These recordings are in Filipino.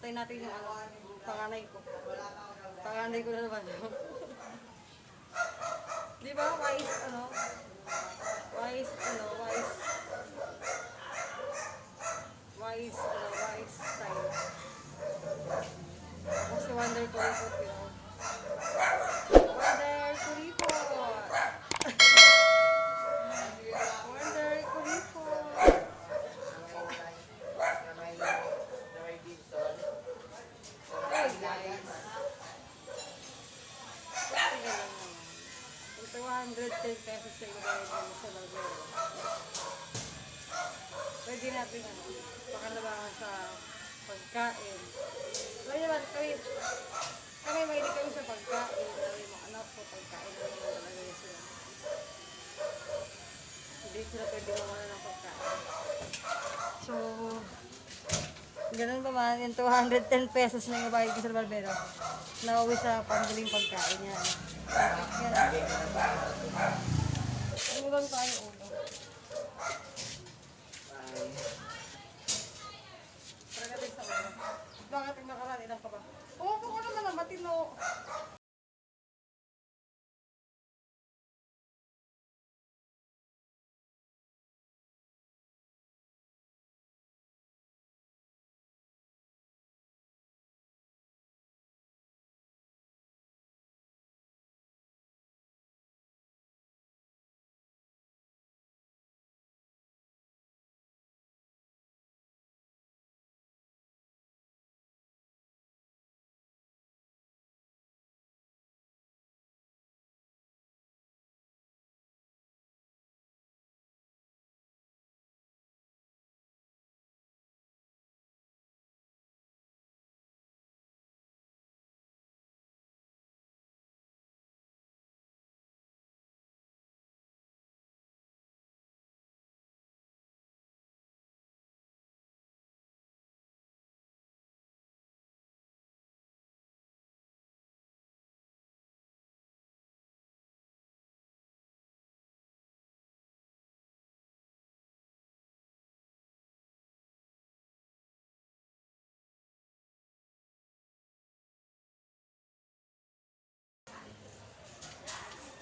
Antayin natin yung ano, panganay ko. Panganay ko na naman. Di ba? Wise, ano? Wise, ano? Wise. Wise, ano? Wise style. Kasi Wonder Kuripot yun. Wonder Kuripot! Wonder Kuripot! Hey guys! Tingnan lang naman. Ito 110 pesos sa ibayad mo sa Barbero. Pwede natin ano, pakalabangan sa pagkain. Pwede naman kami mahilig kami sa pagkain. Kami mga anak ko, pagkain naman talaga yun sila. Hindi sila pwede mawala ng pagkain. So, ganun pa man, yung 210 pesos na yung bayad ko sa Barbero. Nauwi sa pambiling pagkain niya. Yan. Ulang tayo ulo. Tara natin sa ulo. Bakit yung nakaraan, ilang ka ba? Umupo ko naman ang matino.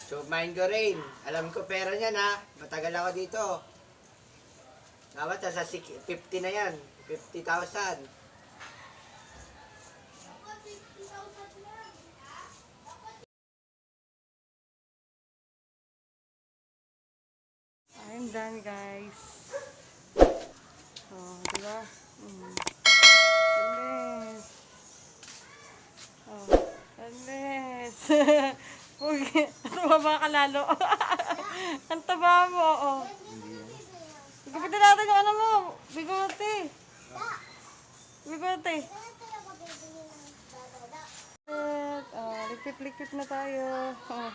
So, mind ko rin. Alam ko pera niyan ha. Matagal ako dito. Dapat sa 50 na yan. 50,000. I'm done guys. Oh, diba? Goodness. Oh, goodness. Uy, tumaba ka lalo. Ang taba mo, oh. Ikapitin natin yung ano mo. Bigote. Bigote. Oh, likpit-likpit na tayo. Oh.